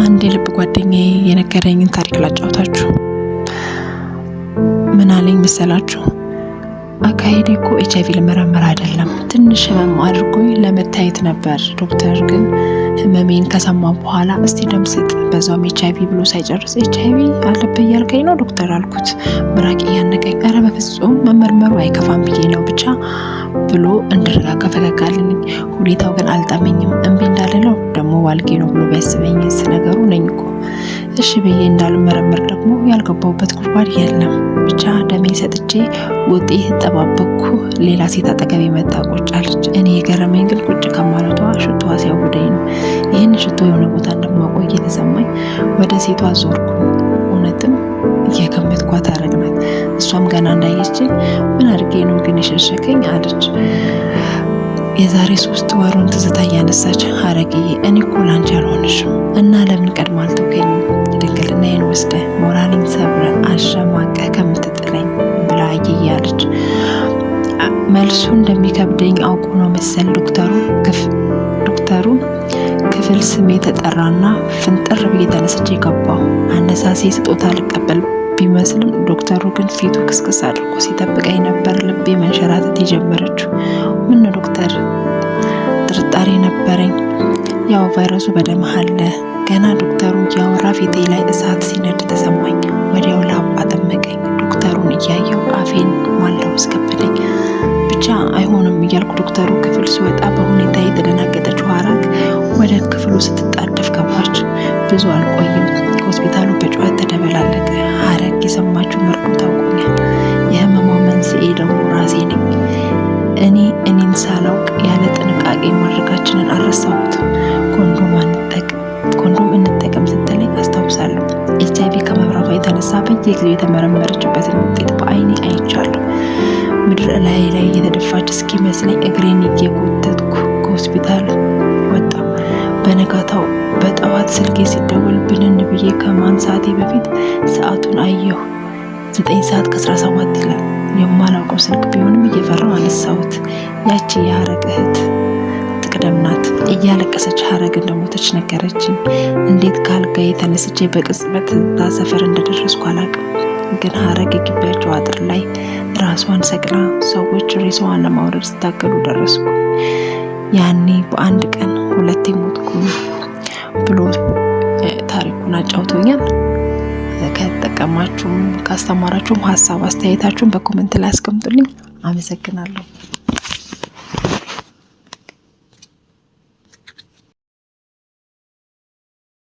አንድ የልብ ጓደኛዬ የነገረኝን ታሪክ ላጫውታችሁ። ምን አለኝ መሰላችሁ? አካሄዴ እኮ ኤችአይቪ ልመረመር አይደለም፣ ትንሽ ህመም አድርጎኝ ለመታየት ነበር። ዶክተር ግን ህመሜን ከሰማ በኋላ እስቲ ደም ስጥ፣ በዛውም ኤችአይቪ ብሎ ሳይጨርስ ኤችአይቪ አለብህ እያልከኝ ነው ዶክተር አልኩት። ምራቅ እያነቀኝ፣ ኧረ በፍጹም መመርመሩ አይከፋም ብዬ ነው ብቻ ብሎ እንድረጋጋ ፈገግ አለልኝ። ሁኔታው ግን አልጣመኝም። እምቢ እንዳልለው ደግሞ ዋልጌ ነው ብሎ ቢያስበኝስ ነገሩ ነኝ እኮ። እሺ ብዬ እንዳልመረመር ደግሞ ያልገባሁበት ጉድጓድ የለም። ብቻ ደሜን ሰጥቼ ውጤት ተጠባበቅኩ። ሌላ ሴት አጠገቤ መጣ ቁጭ አለች። እኔ የገረመኝ ግን ቁጭ ከማለቷ ሽቶዋ ሲያውደኝ ነው። ይህን ሽቶ የሆነ ቦታ እንደማቆይ የተሰማኝ ወደ ሴቷ ዞርኩ። እውነትም እየገመትኳት ሐረግ ናት። እሷም ገና እንዳየችኝ ምን አድርጌ ነው ግን የሸሸከኝ አለች። የዛሬ 3 ወሩን ትዝታ እያነሳች ሐረግዬ እኔ እኮ ላንቺ አልሆንሽም እና ለምን ቀድሞ አልተውከኝም? ድንግልናዬን ወስደህ ሞራሌን ሰብረህ አሸማቀህ ከምትጥለኝ ብላ አየያለች። መልሱ እንደሚከብደኝ አውቆ ነው መሰል ዶክተሩ ክፍል ስሜ ተጠራና ፍንጥር ብዬ ተነስቼ ገባሁ። አነሳሴ ስጦታ ልቀበል ቢመስልም ዶክተሩ ግን ፊቱ ክስክስ አድርጎ ሲጠብቀኝ ነበር። ልቤ መንሸራተት የጀመረችው ምን ዶክተር ጥርጣሬ ነበረኝ። ያው ቫይረሱ በደምህ አለ። ገና ዶክተሩ እያወራ ፊቴ ላይ እሳት ሲነድ ተሰማኝ። ወዲያው ላብ አጠመቀኝ። ዶክተሩን እያየው አፌን ማላው እስከበደኝ። ብቻ አይሆንም እያልኩ ዶክተሩ ክፍል ሲወጣ በሁኔታ የተደናገጠችው ሐረግ ወደ ክፍሉ ስትጣደፍ ገባች። ብዙ አልቆይም። ሆስፒታሉ በጩኸት ተደበላለቀ። ሐረግ የሰማችው መርዶ ታውቆኛል። የህመሟ መንስኤ ደግሞ ራሴ ነኝ። እኔን ሳላውቅ ያለ ጥንቃቄ ማድረጋችንን አልረሳሁትም። ኮንዶም እንጠቀም ስትለኝ አስታውሳለሁ። ኤችአይቪ ከመብራቷ የተነሳ በየጊዜው የተመረመረችበትን ውጤት በአይኔ አይቻለሁ። ምድር ላይ እየተደፋች እስኪመስለኝ እግሬን እየጎተትኩ ከሆስፒታል ወጣሁ። በነጋታው በጠዋት ስልኬ ሲደወል ብንን ብዬ ከማንሳቴ በፊት ሰዓቱን አየሁ። 9 ሰዓት ከ17 ይላል። የማላውቀው ስልክ ቢሆንም እየፈራሁ አነሳሁት። ያቺ የሐረግ እህት ትቅደም ናት። እያለቀሰች ሐረግ እንደሞተች ነገረችኝ። እንዴት ካልጋዬ ተነስቼ በቅጽበት እዛ ሰፈር እንደደረስኩ አላውቅም። ግን ሐረግ የግቢያቸው አጥር ላይ ራሷን ሰቅላ ሰዎች ሬሳዋን ለማውረድ ሲታገሉ ደረስኩ። ያኔ በአንድ ቀን 2 ሞትኩ ብሎ ታሪኩን አጫውቶኛል። ከተጠቀማችሁም ካስተማራችሁም ሀሳብ አስተያየታችሁን በኮሜንት ላይ አስቀምጡልኝ። አመሰግናለሁ።